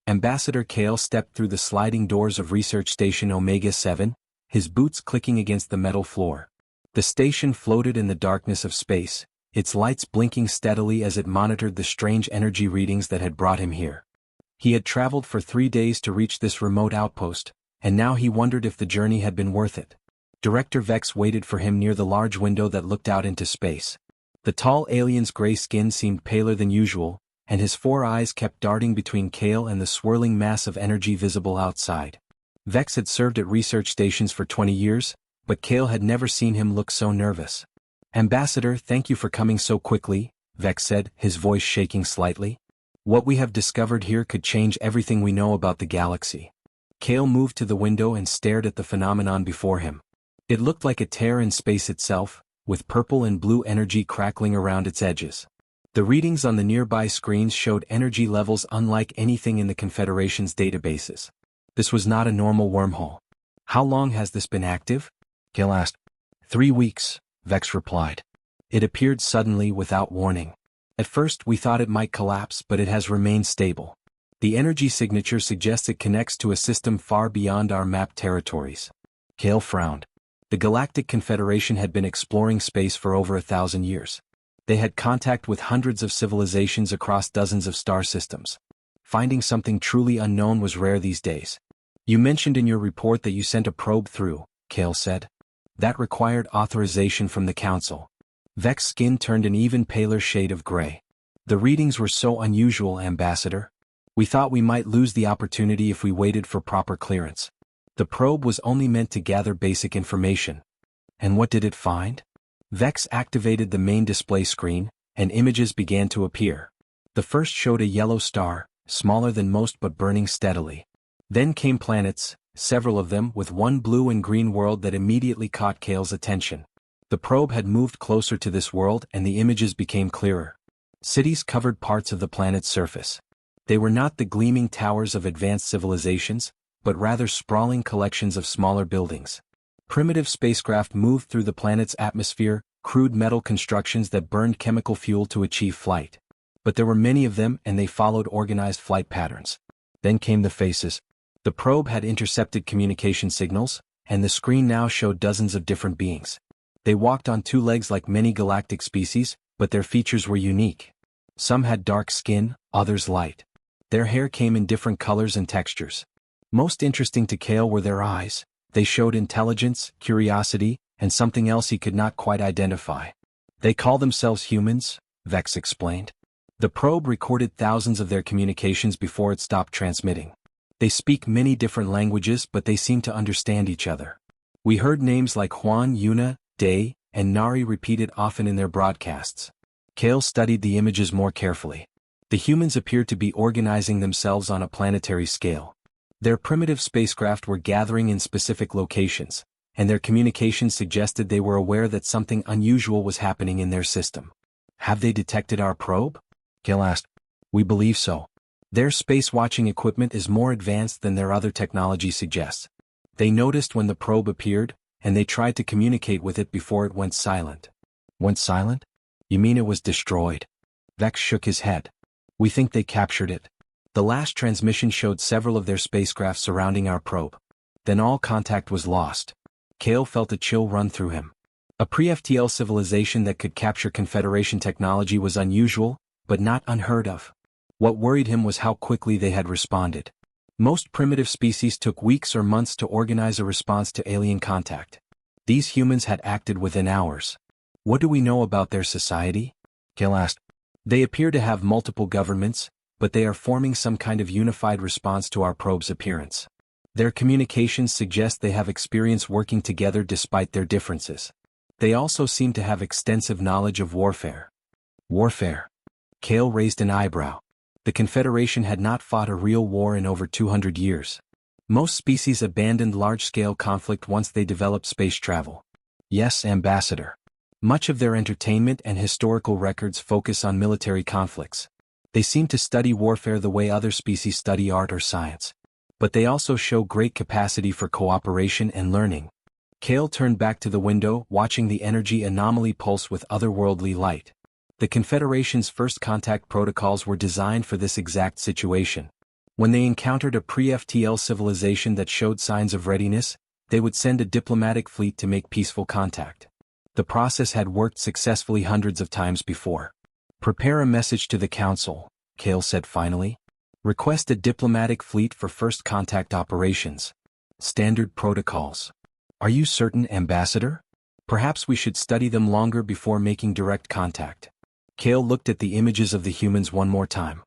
Ambassador Kale stepped through the sliding doors of Research Station Omega-7, his boots clicking against the metal floor. The station floated in the darkness of space, its lights blinking steadily as it monitored the strange energy readings that had brought him here. He had traveled for 3 days to reach this remote outpost, and now he wondered if the journey had been worth it. Director Vex waited for him near the large window that looked out into space. The tall alien's gray skin seemed paler than usual, and his 4 eyes kept darting between Kale and the swirling mass of energy visible outside. Vex had served at research stations for 20 years, but Kale had never seen him look so nervous. "Ambassador, thank you for coming so quickly," Vex said, his voice shaking slightly. "What we have discovered here could change everything we know about the galaxy." Kale moved to the window and stared at the phenomenon before him. It looked like a tear in space itself, with purple and blue energy crackling around its edges. The readings on the nearby screens showed energy levels unlike anything in the Confederation's databases. This was not a normal wormhole. "How long has this been active?" Kale asked. 3 weeks, Vex replied. "It appeared suddenly without warning. At first we thought it might collapse, but it has remained stable. The energy signature suggests it connects to a system far beyond our mapped territories." Kale frowned. The Galactic Confederation had been exploring space for over 1,000 years. They had contact with hundreds of civilizations across dozens of star systems. Finding something truly unknown was rare these days. "You mentioned in your report that you sent a probe through," Kale said. "That required authorization from the Council." Vex's skin turned an even paler shade of gray. "The readings were so unusual, Ambassador. We thought we might lose the opportunity if we waited for proper clearance. The probe was only meant to gather basic information." "And what did it find?" Vex activated the main display screen, and images began to appear. The first showed a yellow star, smaller than most but burning steadily. Then came planets, several of them with one blue and green world that immediately caught Kale's attention. The probe had moved closer to this world and the images became clearer. Cities covered parts of the planet's surface. They were not the gleaming towers of advanced civilizations, but rather sprawling collections of smaller buildings. Primitive spacecraft moved through the planet's atmosphere, crude metal constructions that burned chemical fuel to achieve flight. But there were many of them and they followed organized flight patterns. Then came the faces. The probe had intercepted communication signals, and the screen now showed dozens of different beings. They walked on 2 legs like many galactic species, but their features were unique. Some had dark skin, others light. Their hair came in different colors and textures. Most interesting to Kale were their eyes. They showed intelligence, curiosity, and something else he could not quite identify. "They call themselves humans," Vex explained. "The probe recorded thousands of their communications before it stopped transmitting. They speak many different languages but they seem to understand each other. We heard names like Juan, Yuna, Day, and Nari repeated often in their broadcasts." Kale studied the images more carefully. The humans appeared to be organizing themselves on a planetary scale. Their primitive spacecraft were gathering in specific locations, and their communications suggested they were aware that something unusual was happening in their system. "Have they detected our probe?" Kale asked. "We believe so. Their space-watching equipment is more advanced than their other technology suggests. They noticed when the probe appeared, and they tried to communicate with it before it went silent." "Went silent? You mean it was destroyed?" Vex shook his head. "We think they captured it. The last transmission showed several of their spacecraft surrounding our probe. Then all contact was lost." Kale felt a chill run through him. A pre-FTL civilization that could capture Confederation technology was unusual, but not unheard of. What worried him was how quickly they had responded. Most primitive species took weeks or months to organize a response to alien contact. These humans had acted within hours. "What do we know about their society?" Kale asked. "They appear to have multiple governments, but they are forming some kind of unified response to our probe's appearance. Their communications suggest they have experience working together despite their differences. They also seem to have extensive knowledge of warfare." "Warfare?" Kale raised an eyebrow. The Confederation had not fought a real war in over 200 years. Most species abandoned large-scale conflict once they developed space travel. "Yes, Ambassador. Much of their entertainment and historical records focus on military conflicts. They seem to study warfare the way other species study art or science. But they also show great capacity for cooperation and learning." Kale turned back to the window, watching the energy anomaly pulse with otherworldly light. The Confederation's first contact protocols were designed for this exact situation. When they encountered a pre-FTL civilization that showed signs of readiness, they would send a diplomatic fleet to make peaceful contact. The process had worked successfully hundreds of times before. "Prepare a message to the Council," Kale said finally. "Request a diplomatic fleet for first contact operations. Standard protocols. Are you certain, Ambassador? Perhaps we should study them longer before making direct contact." Kale looked at the images of the humans one more time.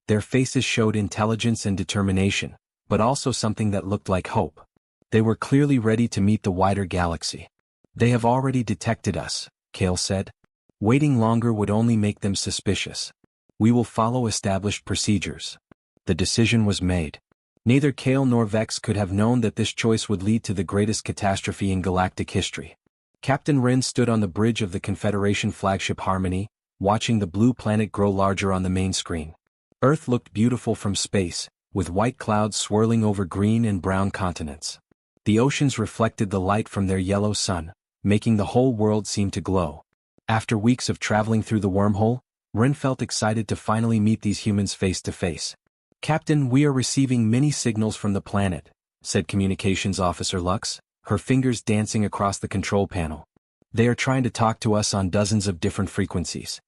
Their faces showed intelligence and determination, but also something that looked like hope. They were clearly ready to meet the wider galaxy. "They have already detected us," Kale said. "Waiting longer would only make them suspicious. We will follow established procedures." The decision was made. Neither Kale nor Vex could have known that this choice would lead to the greatest catastrophe in galactic history. Captain Wren stood on the bridge of the Confederation flagship Harmony, watching the blue planet grow larger on the main screen. Earth looked beautiful from space, with white clouds swirling over green and brown continents. The oceans reflected the light from their yellow sun, making the whole world seem to glow. After weeks of traveling through the wormhole, Wren felt excited to finally meet these humans face to face. "Captain, we are receiving many signals from the planet," said Communications Officer Lux, her fingers dancing across the control panel. "They are trying to talk to us on dozens of different frequencies."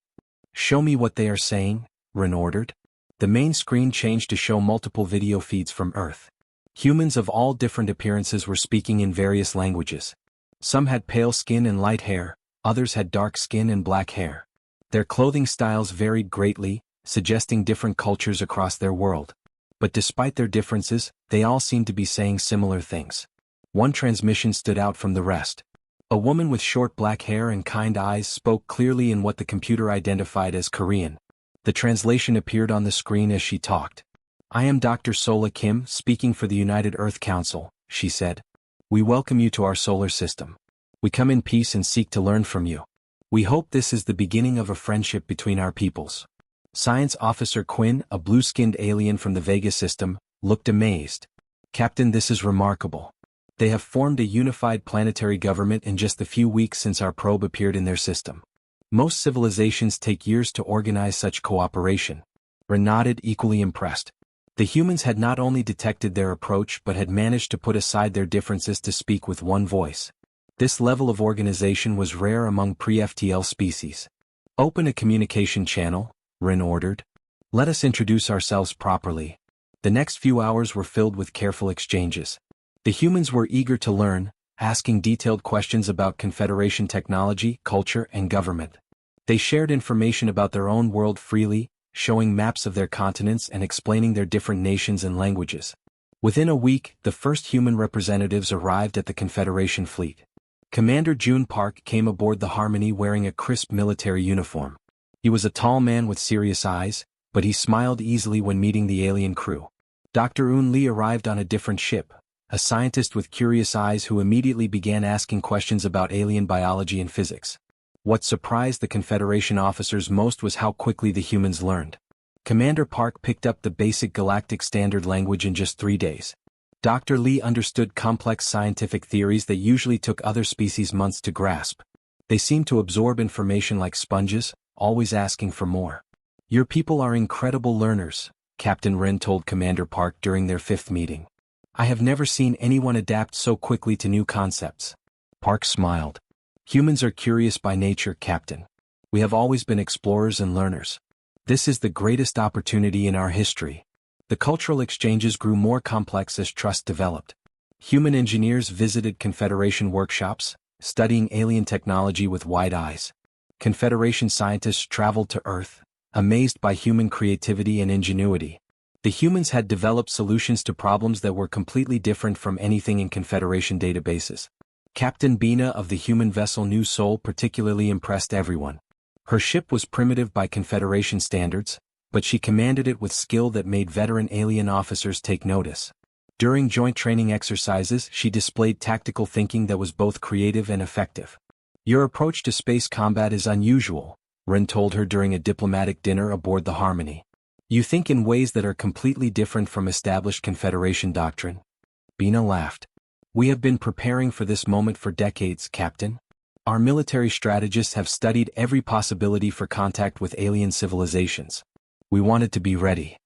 "Show me what they are saying," Wren ordered. The main screen changed to show multiple video feeds from Earth. Humans of all different appearances were speaking in various languages. Some had pale skin and light hair, others had dark skin and black hair. Their clothing styles varied greatly, suggesting different cultures across their world. But despite their differences, they all seemed to be saying similar things. One transmission stood out from the rest. A woman with short black hair and kind eyes spoke clearly in what the computer identified as Korean. The translation appeared on the screen as she talked. "I am Dr. Sola Kim, speaking for the United Earth Council," she said. "We welcome you to our solar system. We come in peace and seek to learn from you. We hope this is the beginning of a friendship between our peoples." Science Officer Quinn, a blue-skinned alien from the Vega system, looked amazed. "Captain, this is remarkable. They have formed a unified planetary government in just the few weeks since our probe appeared in their system. Most civilizations take years to organize such cooperation." Wren nodded, equally impressed. The humans had not only detected their approach but had managed to put aside their differences to speak with one voice. This level of organization was rare among pre-FTL species. "Open a communication channel," Wren ordered. "Let us introduce ourselves properly." The next few hours were filled with careful exchanges. The humans were eager to learn, asking detailed questions about Confederation technology, culture, and government. They shared information about their own world freely, showing maps of their continents and explaining their different nations and languages. Within a week, the first human representatives arrived at the Confederation fleet. Commander June Park came aboard the Harmony wearing a crisp military uniform. He was a tall man with serious eyes, but he smiled easily when meeting the alien crew. Dr. Eun Lee arrived on a different ship, a scientist with curious eyes who immediately began asking questions about alien biology and physics. What surprised the Confederation officers most was how quickly the humans learned. Commander Park picked up the basic galactic standard language in just 3 days. Dr. Lee understood complex scientific theories that usually took other species months to grasp. They seemed to absorb information like sponges, always asking for more. "Your people are incredible learners," Captain Wren told Commander Park during their 5th meeting. "I have never seen anyone adapt so quickly to new concepts." Park smiled. "Humans are curious by nature, Captain. We have always been explorers and learners. This is the greatest opportunity in our history." The cultural exchanges grew more complex as trust developed. Human engineers visited Confederation workshops, studying alien technology with wide eyes. Confederation scientists traveled to Earth, amazed by human creativity and ingenuity. The humans had developed solutions to problems that were completely different from anything in Confederation databases. Captain Bina of the human vessel New Soul particularly impressed everyone. Her ship was primitive by Confederation standards, but she commanded it with skill that made veteran alien officers take notice. During joint training exercises, she displayed tactical thinking that was both creative and effective. "Your approach to space combat is unusual," Wren told her during a diplomatic dinner aboard the Harmony. "You think in ways that are completely different from established Confederation doctrine." Bina laughed. "We have been preparing for this moment for decades, Captain. Our military strategists have studied every possibility for contact with alien civilizations. We wanted to be ready."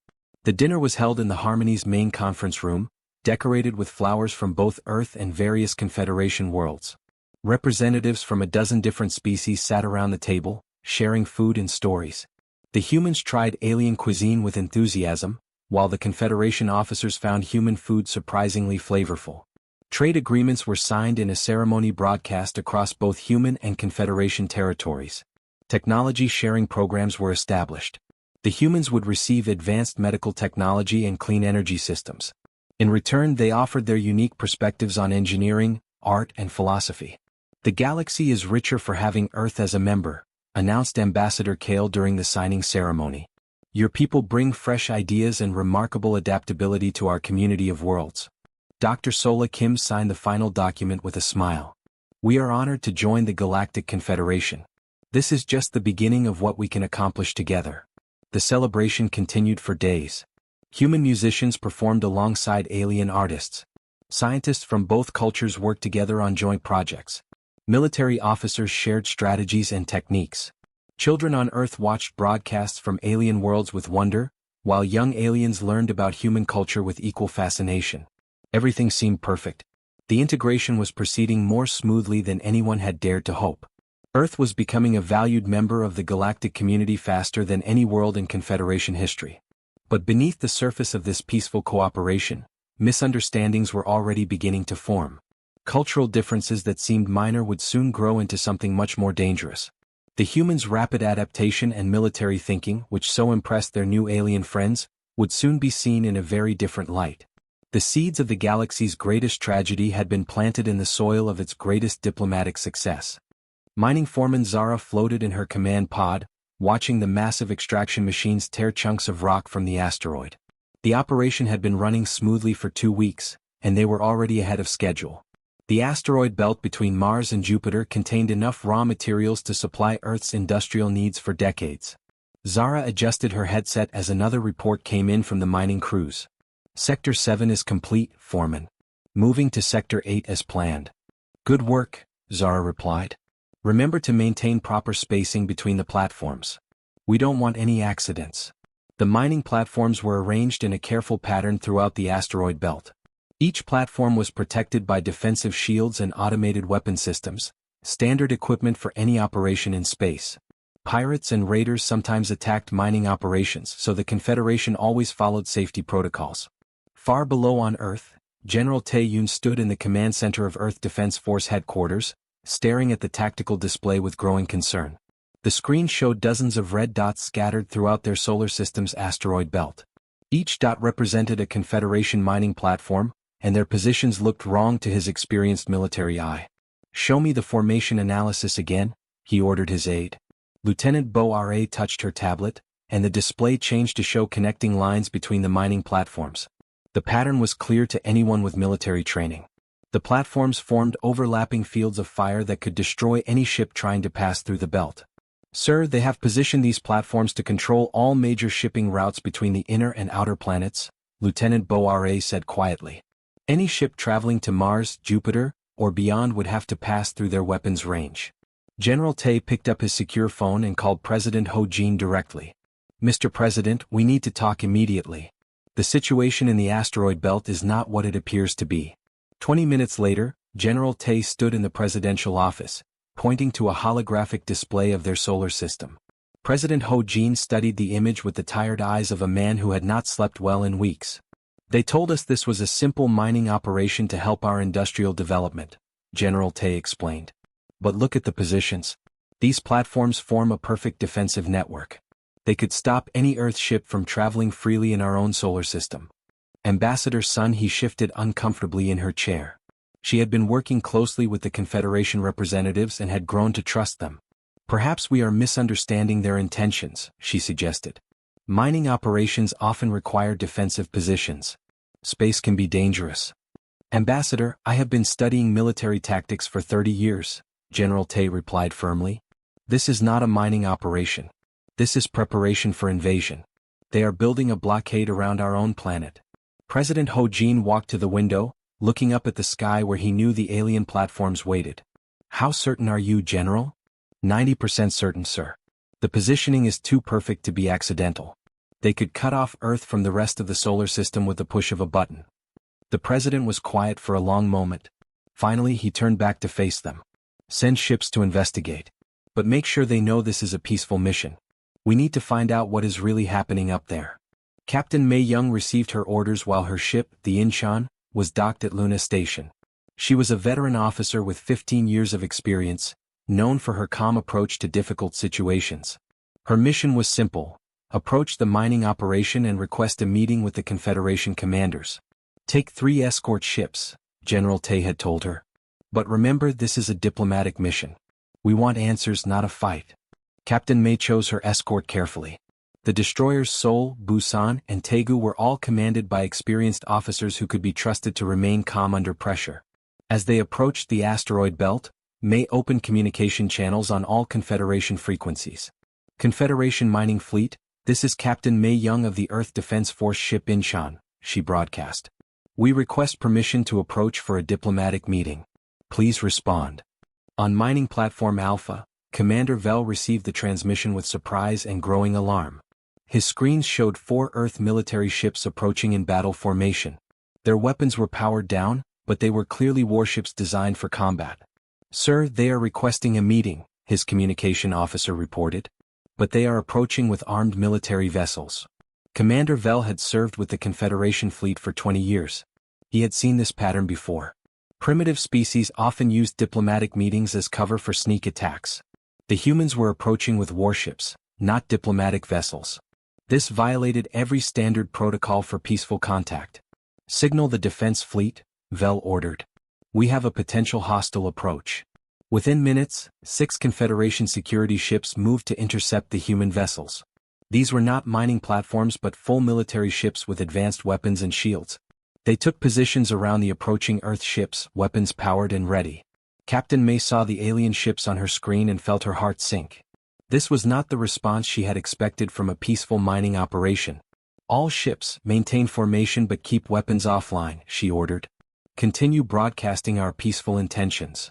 The dinner was held in the Harmony's main conference room, decorated with flowers from both Earth and various Confederation worlds. Representatives from a dozen different species sat around the table, sharing food and stories. The humans tried alien cuisine with enthusiasm, while the Confederation officers found human food surprisingly flavorful. Trade agreements were signed in a ceremony broadcast across both human and Confederation territories. Technology sharing programs were established. The humans would receive advanced medical technology and clean energy systems. In return, they offered their unique perspectives on engineering, art, and philosophy. The galaxy is richer for having Earth as a member, announced Ambassador Kale during the signing ceremony. Your people bring fresh ideas and remarkable adaptability to our community of worlds. Dr. Sola Kim signed the final document with a smile. We are honored to join the Galactic Confederation. This is just the beginning of what we can accomplish together. The celebration continued for days. Human musicians performed alongside alien artists. Scientists from both cultures worked together on joint projects. Military officers shared strategies and techniques. Children on Earth watched broadcasts from alien worlds with wonder, while young aliens learned about human culture with equal fascination. Everything seemed perfect. The integration was proceeding more smoothly than anyone had dared to hope. Earth was becoming a valued member of the galactic community faster than any world in Confederation history. But beneath the surface of this peaceful cooperation, misunderstandings were already beginning to form. Cultural differences that seemed minor would soon grow into something much more dangerous. The humans' rapid adaptation and military thinking, which so impressed their new alien friends, would soon be seen in a very different light. The seeds of the galaxy's greatest tragedy had been planted in the soil of its greatest diplomatic success. Mining foreman Zara floated in her command pod, watching the massive extraction machines tear chunks of rock from the asteroid. The operation had been running smoothly for 2 weeks, and they were already ahead of schedule. The asteroid belt between Mars and Jupiter contained enough raw materials to supply Earth's industrial needs for decades. Zara adjusted her headset as another report came in from the mining crews. Sector 7 is complete, Foreman. Moving to Sector 8 as planned. Good work, Zara replied. Remember to maintain proper spacing between the platforms. We don't want any accidents. The mining platforms were arranged in a careful pattern throughout the asteroid belt. Each platform was protected by defensive shields and automated weapon systems, standard equipment for any operation in space. Pirates and raiders sometimes attacked mining operations, so the Confederation always followed safety protocols. Far below on Earth, General Tae-Yoon stood in the command center of Earth Defense Force headquarters, staring at the tactical display with growing concern. The screen showed dozens of red dots scattered throughout their solar system's asteroid belt. Each dot represented a Confederation mining platform, and their positions looked wrong to his experienced military eye. Show me the formation analysis again, he ordered his aide. Lieutenant Bo Ra touched her tablet, and the display changed to show connecting lines between the mining platforms. The pattern was clear to anyone with military training. The platforms formed overlapping fields of fire that could destroy any ship trying to pass through the belt. Sir, they have positioned these platforms to control all major shipping routes between the inner and outer planets, Lieutenant Bo Ra said quietly. Any ship traveling to Mars, Jupiter, or beyond would have to pass through their weapons range. General Tae picked up his secure phone and called President Ho Jin directly. Mr. President, we need to talk immediately. The situation in the asteroid belt is not what it appears to be. 20 minutes later, General Tae stood in the presidential office, pointing to a holographic display of their solar system. President Ho Jin studied the image with the tired eyes of a man who had not slept well in weeks. They told us this was a simple mining operation to help our industrial development, General Tae explained. But look at the positions. These platforms form a perfect defensive network. They could stop any Earth ship from traveling freely in our own solar system. Ambassador Sun he shifted uncomfortably in her chair. She had been working closely with the Confederation representatives and had grown to trust them. Perhaps we are misunderstanding their intentions, she suggested. Mining operations often require defensive positions. Space can be dangerous. Ambassador, I have been studying military tactics for 30 years, General Tae replied firmly. This is not a mining operation. This is preparation for invasion. They are building a blockade around our own planet. President Ho Jin walked to the window, looking up at the sky where he knew the alien platforms waited. How certain are you, General? 90% certain, sir. The positioning is too perfect to be accidental. They could cut off Earth from the rest of the solar system with the push of a button. The president was quiet for a long moment. Finally, he turned back to face them. Send ships to investigate. But make sure they know this is a peaceful mission. We need to find out what is really happening up there. Captain Mei Young received her orders while her ship, the Incheon, was docked at Luna Station. She was a veteran officer with 15 years of experience, known for her calm approach to difficult situations. Her mission was simple: approach the mining operation and request a meeting with the Confederation commanders. Take 3 escort ships, General Tay had told her. But remember, this is a diplomatic mission. We want answers, not a fight. Captain Mei chose her escort carefully. The destroyers Seoul, Busan, and Daegu were all commanded by experienced officers who could be trusted to remain calm under pressure. As they approached the asteroid belt, Mei opened communication channels on all Confederation frequencies. Confederation Mining Fleet, this is Captain Mei Young of the Earth Defense Force ship Incheon, she broadcast. We request permission to approach for a diplomatic meeting. Please respond. On mining platform Alpha, Commander Vel received the transmission with surprise and growing alarm. His screens showed 4 Earth military ships approaching in battle formation. Their weapons were powered down, but they were clearly warships designed for combat. Sir, they are requesting a meeting, his communication officer reported. But they are approaching with armed military vessels. Commander Vel had served with the Confederation fleet for 20 years. He had seen this pattern before. Primitive species often used diplomatic meetings as cover for sneak attacks. The humans were approaching with warships, not diplomatic vessels. This violated every standard protocol for peaceful contact. Signal the defense fleet, Vel ordered. We have a potential hostile approach. Within minutes, 6 Confederation security ships moved to intercept the human vessels. These were not mining platforms but full military ships with advanced weapons and shields. They took positions around the approaching Earth ships, weapons powered and ready. Captain Mei saw the alien ships on her screen and felt her heart sink. This was not the response she had expected from a peaceful mining operation. All ships, maintain formation but keep weapons offline, she ordered. Continue broadcasting our peaceful intentions.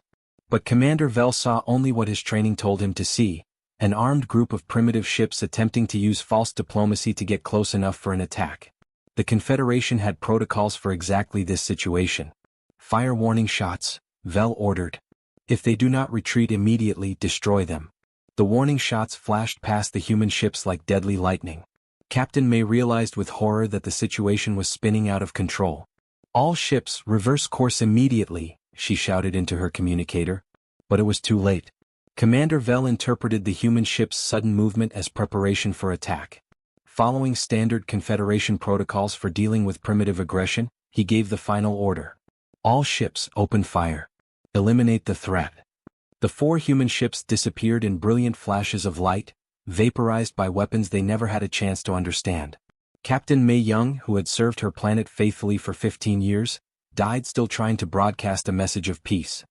But Commander Vel saw only what his training told him to see: an armed group of primitive ships attempting to use false diplomacy to get close enough for an attack. The Confederation had protocols for exactly this situation. Fire warning shots, Vel ordered. If they do not retreat immediately, destroy them. The warning shots flashed past the human ships like deadly lightning. Captain Mei realized with horror that the situation was spinning out of control. All ships, reverse course immediately, she shouted into her communicator. But it was too late. Commander Vel interpreted the human ship's sudden movement as preparation for attack. Following standard Confederation protocols for dealing with primitive aggression, he gave the final order. All ships, open fire. Eliminate the threat. The 4 human ships disappeared in brilliant flashes of light, vaporized by weapons they never had a chance to understand. Captain Mei Young, who had served her planet faithfully for 15 years, died still trying to broadcast a message of peace.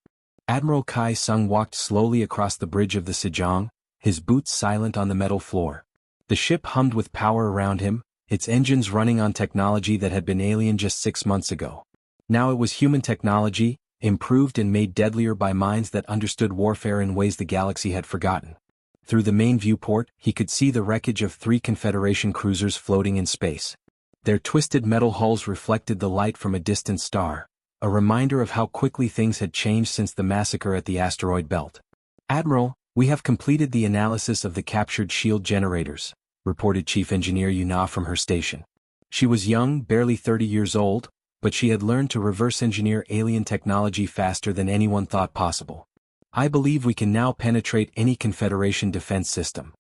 Admiral Kai Sung walked slowly across the bridge of the Sejong, his boots silent on the metal floor. The ship hummed with power around him, its engines running on technology that had been alien just 6 months ago. Now it was human technology, improved and made deadlier by minds that understood warfare in ways the galaxy had forgotten. Through the main viewport, he could see the wreckage of 3 Confederation cruisers floating in space. Their twisted metal hulls reflected the light from a distant star, a reminder of how quickly things had changed since the massacre at the asteroid belt. Admiral, we have completed the analysis of the captured shield generators, reported Chief Engineer Yuna from her station. She was young, barely 30 years old, but she had learned to reverse engineer alien technology faster than anyone thought possible. I believe we can now penetrate any Confederation defense system.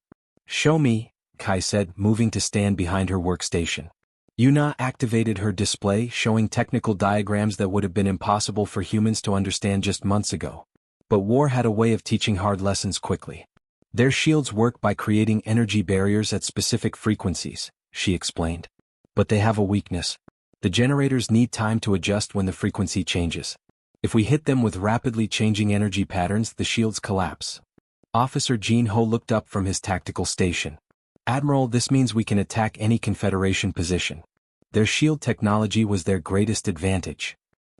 Show me, Kai said, moving to stand behind her workstation. Yuna activated her display, showing technical diagrams that would have been impossible for humans to understand just months ago. But war had a way of teaching hard lessons quickly. Their shields work by creating energy barriers at specific frequencies, she explained. But they have a weakness. The generators need time to adjust when the frequency changes. If we hit them with rapidly changing energy patterns, the shields collapse. Officer Jin Ho looked up from his tactical station. Admiral, this means we can attack any Confederation position. Their shield technology was their greatest advantage.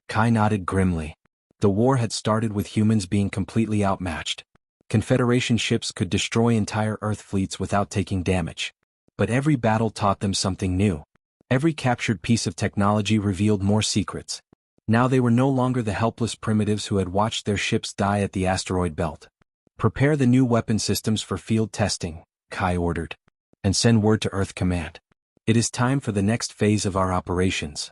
Kai nodded grimly. The war had started with humans being completely outmatched. Confederation ships could destroy entire Earth fleets without taking damage. But every battle taught them something new. Every captured piece of technology revealed more secrets. Now they were no longer the helpless primitives who had watched their ships die at the asteroid belt. "Prepare the new weapon systems for field testing," Kai ordered. "And send word to Earth Command. It is time for the next phase of our operations."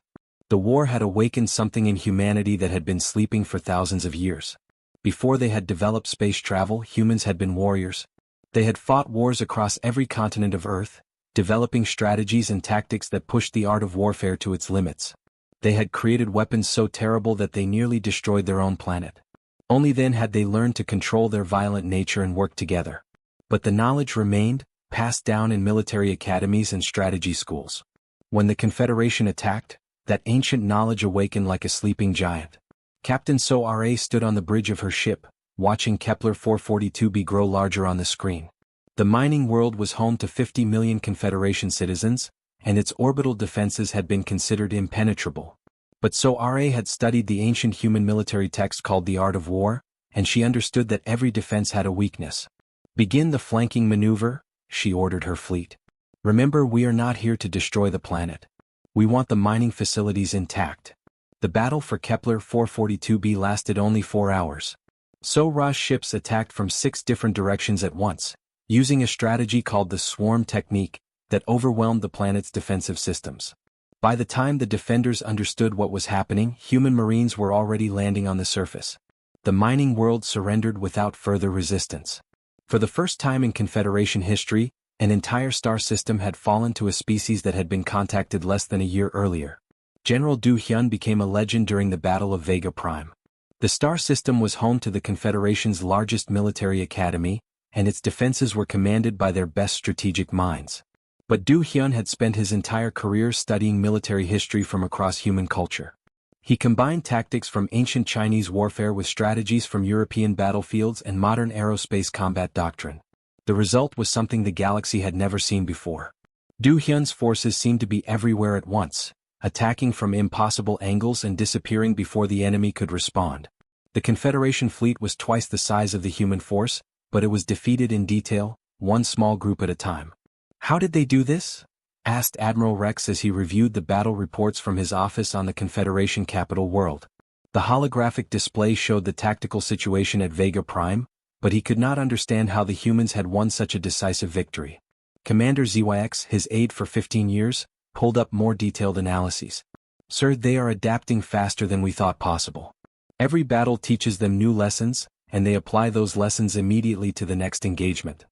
The war had awakened something in humanity that had been sleeping for thousands of years. Before they had developed space travel, humans had been warriors. They had fought wars across every continent of Earth, developing strategies and tactics that pushed the art of warfare to its limits. They had created weapons so terrible that they nearly destroyed their own planet. Only then had they learned to control their violent nature and work together. But the knowledge remained, passed down in military academies and strategy schools. When the Confederation attacked, that ancient knowledge awakened like a sleeping giant. Captain So-Ra stood on the bridge of her ship, watching Kepler 442b grow larger on the screen. The mining world was home to 50 million Confederation citizens, and its orbital defenses had been considered impenetrable. But So-Ra had studied the ancient human military text called The Art of War, and she understood that every defense had a weakness. "Begin the flanking maneuver," she ordered her fleet. "Remember, we are not here to destroy the planet. We want the mining facilities intact." The battle for Kepler 442b lasted only 4 hours. So-Ra's ships attacked from 6 different directions at once, using a strategy called the swarm technique that overwhelmed the planet's defensive systems. By the time the defenders understood what was happening, human marines were already landing on the surface. The mining world surrendered without further resistance. For the first time in Confederation history, an entire star system had fallen to a species that had been contacted less than a year earlier. General Du Hyun became a legend during the Battle of Vega Prime. The star system was home to the Confederation's largest military academy, and its defenses were commanded by their best strategic minds. But Du Hyun had spent his entire career studying military history from across human culture. He combined tactics from ancient Chinese warfare with strategies from European battlefields and modern aerospace combat doctrine. The result was something the galaxy had never seen before. Du Hyun's forces seemed to be everywhere at once, attacking from impossible angles and disappearing before the enemy could respond. The Confederation fleet was twice the size of the human force, but it was defeated in detail, one small group at a time. "How did they do this?" asked Admiral Rex as he reviewed the battle reports from his office on the Confederation capital world. The holographic display showed the tactical situation at Vega Prime, but he could not understand how the humans had won such a decisive victory. Commander ZYX, his aide for 15 years, pulled up more detailed analyses. "Sir, they are adapting faster than we thought possible. Every battle teaches them new lessons, and they apply those lessons immediately to the next engagement."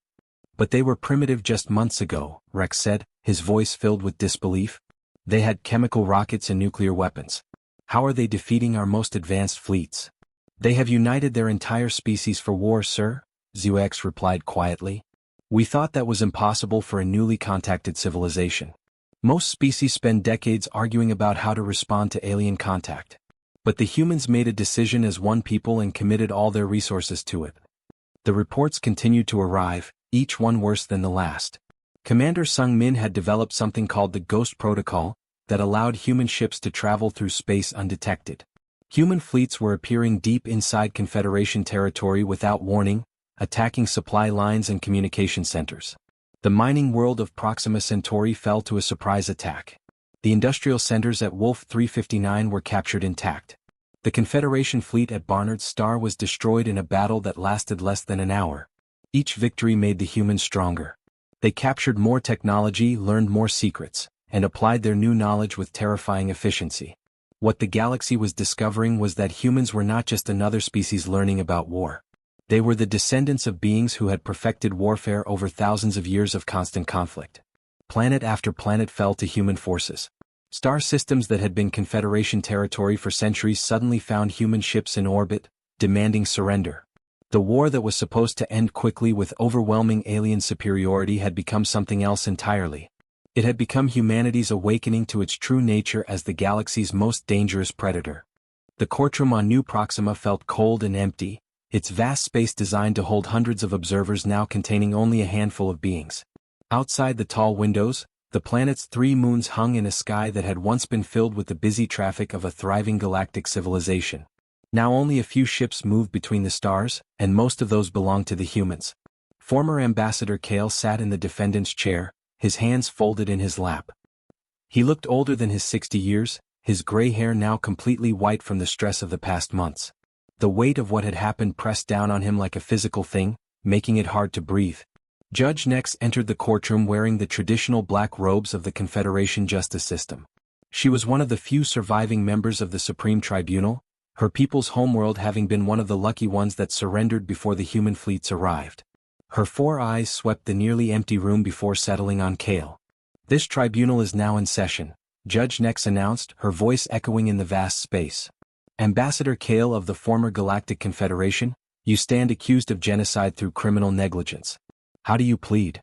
"But they were primitive just months ago," Rex said, his voice filled with disbelief. "They had chemical rockets and nuclear weapons. How are they defeating our most advanced fleets?" "They have united their entire species for war, sir," ZYX replied quietly. "We thought that was impossible for a newly contacted civilization. Most species spend decades arguing about how to respond to alien contact. But the humans made a decision as one people and committed all their resources to it." The reports continued to arrive, each one worse than the last. Commander Sung Min had developed something called the Ghost Protocol that allowed human ships to travel through space undetected. Human fleets were appearing deep inside Confederation territory without warning, attacking supply lines and communication centers. The mining world of Proxima Centauri fell to a surprise attack. The industrial centers at Wolf 359 were captured intact. The Confederation fleet at Barnard's Star was destroyed in a battle that lasted less than an hour. Each victory made the humans stronger. They captured more technology, learned more secrets, and applied their new knowledge with terrifying efficiency. What the galaxy was discovering was that humans were not just another species learning about war. They were the descendants of beings who had perfected warfare over thousands of years of constant conflict. Planet after planet fell to human forces. Star systems that had been Confederation territory for centuries suddenly found human ships in orbit, demanding surrender. The war that was supposed to end quickly with overwhelming alien superiority had become something else entirely. It had become humanity's awakening to its true nature as the galaxy's most dangerous predator. The courtroom on New Proxima felt cold and empty, its vast space designed to hold hundreds of observers now containing only a handful of beings. Outside the tall windows, the planet's 3 moons hung in a sky that had once been filled with the busy traffic of a thriving galactic civilization. Now only a few ships moved between the stars, and most of those belonged to the humans. Former Ambassador Kale sat in the defendant's chair, his hands folded in his lap. He looked older than his 60 years, his gray hair now completely white from the stress of the past months. The weight of what had happened pressed down on him like a physical thing, making it hard to breathe. Judge next entered the courtroom wearing the traditional black robes of the Confederation justice system. She was one of the few surviving members of the Supreme Tribunal, her people's homeworld having been one of the lucky ones that surrendered before the human fleets arrived. Her 4 eyes swept the nearly empty room before settling on Kale. "This tribunal is now in session," Judge next announced, her voice echoing in the vast space. "Ambassador Kale of the former Galactic Confederation, you stand accused of genocide through criminal negligence. How do you plead?"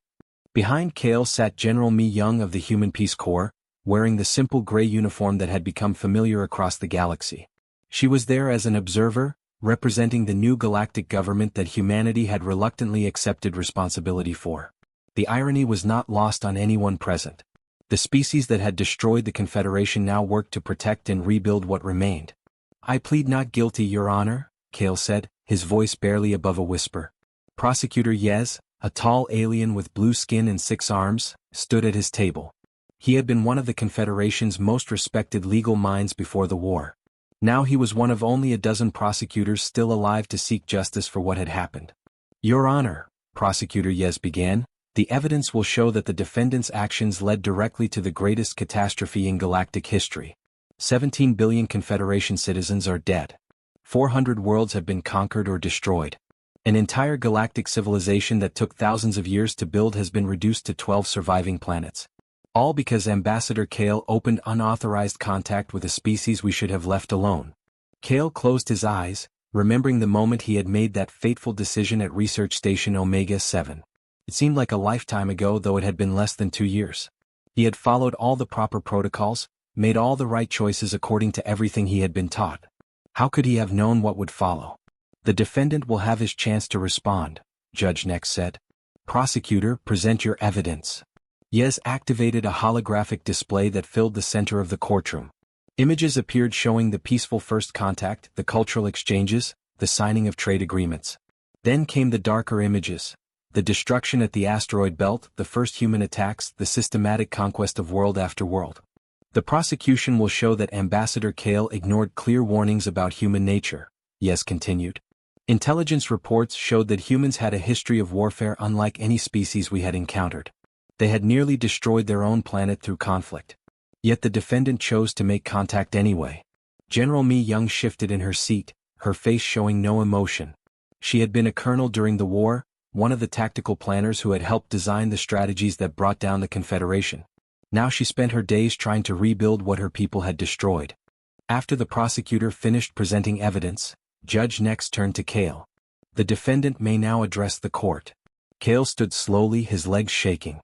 Behind Kale sat General Mi Young of the Human Peace Corps, wearing the simple gray uniform that had become familiar across the galaxy. She was there as an observer, representing the new galactic government that humanity had reluctantly accepted responsibility for. The irony was not lost on anyone present. The species that had destroyed the Confederation now worked to protect and rebuild what remained. "I plead not guilty, Your Honor," Kale said, his voice barely above a whisper. Prosecutor Yez, a tall alien with blue skin and 6 arms, stood at his table. He had been one of the Confederation's most respected legal minds before the war. Now he was one of only a dozen prosecutors still alive to seek justice for what had happened. "Your Honor," Prosecutor Yez began, "the evidence will show that the defendant's actions led directly to the greatest catastrophe in galactic history. 17 billion Confederation citizens are dead. 400 worlds have been conquered or destroyed. An entire galactic civilization that took thousands of years to build has been reduced to 12 surviving planets. All because Ambassador Kale opened unauthorized contact with a species we should have left alone." Kale closed his eyes, remembering the moment he had made that fateful decision at Research Station Omega-7. It seemed like a lifetime ago, though it had been less than 2 years. He had followed all the proper protocols, made all the right choices according to everything he had been taught. How could he have known what would follow? "The defendant will have his chance to respond," Judge next said. "Prosecutor, present your evidence." Yez activated a holographic display that filled the center of the courtroom. Images appeared showing the peaceful first contact, the cultural exchanges, the signing of trade agreements. Then came the darker images. The destruction at the asteroid belt, the first human attacks, the systematic conquest of world after world. "The prosecution will show that Ambassador Kale ignored clear warnings about human nature," Yez continued. "Intelligence reports showed that humans had a history of warfare unlike any species we had encountered. They had nearly destroyed their own planet through conflict. Yet the defendant chose to make contact anyway." General Mi Young shifted in her seat, her face showing no emotion. She had been a colonel during the war, one of the tactical planners who had helped design the strategies that brought down the Confederation. Now she spent her days trying to rebuild what her people had destroyed. After the prosecutor finished presenting evidence, Judge next turned to Kale. "The defendant may now address the court." Kale stood slowly, his legs shaking.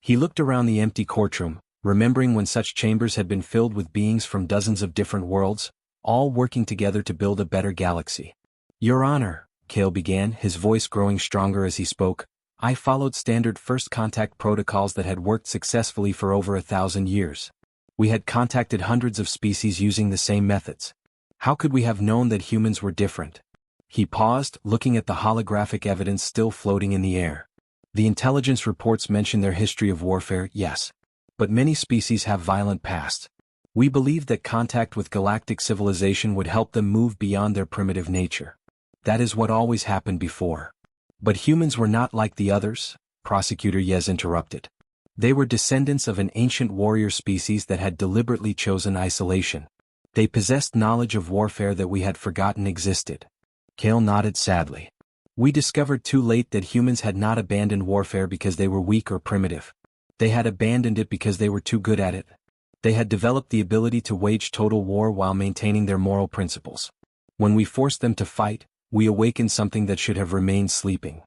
He looked around the empty courtroom, remembering when such chambers had been filled with beings from dozens of different worlds, all working together to build a better galaxy. "Your Honor," Kale began, his voice growing stronger as he spoke, "I followed standard first contact protocols that had worked successfully for over 1,000 years. We had contacted hundreds of species using the same methods. How could we have known that humans were different?" He paused, looking at the holographic evidence still floating in the air. "The intelligence reports mention their history of warfare, yes. But many species have violent pasts. We believed that contact with galactic civilization would help them move beyond their primitive nature. That is what always happened before. But humans were not like the others," Prosecutor Yez interrupted. "They were descendants of an ancient warrior species that had deliberately chosen isolation. They possessed knowledge of warfare that we had forgotten existed." Kale nodded sadly. "We discovered too late that humans had not abandoned warfare because they were weak or primitive. They had abandoned it because they were too good at it. They had developed the ability to wage total war while maintaining their moral principles. When we forced them to fight, we awakened something that should have remained sleeping."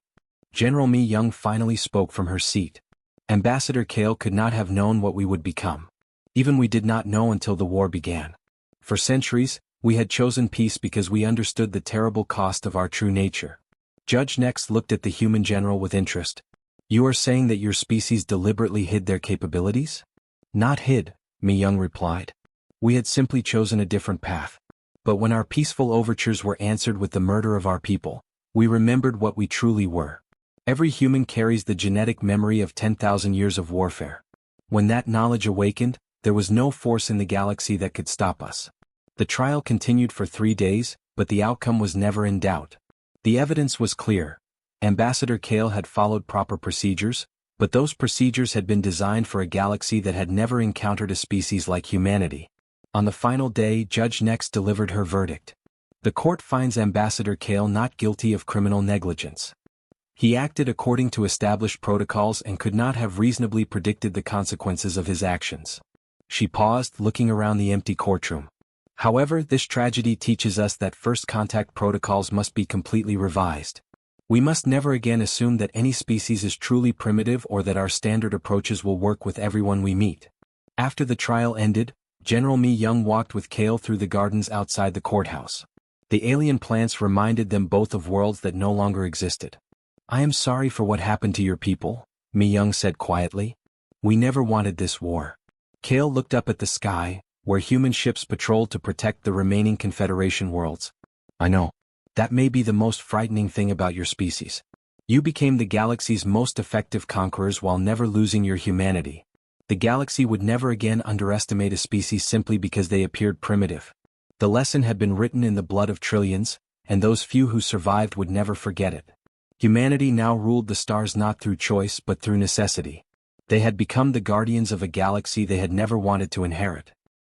General Mi Young finally spoke from her seat. "Ambassador Kale could not have known what we would become. Even we did not know until the war began. For centuries, we had chosen peace because we understood the terrible cost of our true nature." Judge next looked at the human general with interest. "You are saying that your species deliberately hid their capabilities?" "Not hid," Mi Young replied. "We had simply chosen a different path. But when our peaceful overtures were answered with the murder of our people, we remembered what we truly were. Every human carries the genetic memory of 10,000 years of warfare. When that knowledge awakened, there was no force in the galaxy that could stop us. The trial continued for 3 days, but the outcome was never in doubt. The evidence was clear. Ambassador Kale had followed proper procedures, but those procedures had been designed for a galaxy that had never encountered a species like humanity. On the final day, Judge Next delivered her verdict. The court finds Ambassador Kale not guilty of criminal negligence. He acted according to established protocols and could not have reasonably predicted the consequences of his actions. She paused, looking around the empty courtroom. However, this tragedy teaches us that first contact protocols must be completely revised. We must never again assume that any species is truly primitive or that our standard approaches will work with everyone we meet. After the trial ended, General Mi Young walked with Kale through the gardens outside the courthouse. The alien plants reminded them both of worlds that no longer existed. "I am sorry for what happened to your people," Mi Young said quietly. "We never wanted this war." Kale looked up at the sky, where human ships patrolled to protect the remaining Confederation worlds. "I know. That may be the most frightening thing about your species. You became the galaxy's most effective conquerors while never losing your humanity. The galaxy would never again underestimate a species simply because they appeared primitive. The lesson had been written in the blood of trillions, and those few who survived would never forget it. Humanity now ruled the stars not through choice but through necessity. They had become the guardians of a galaxy they had never wanted to inherit.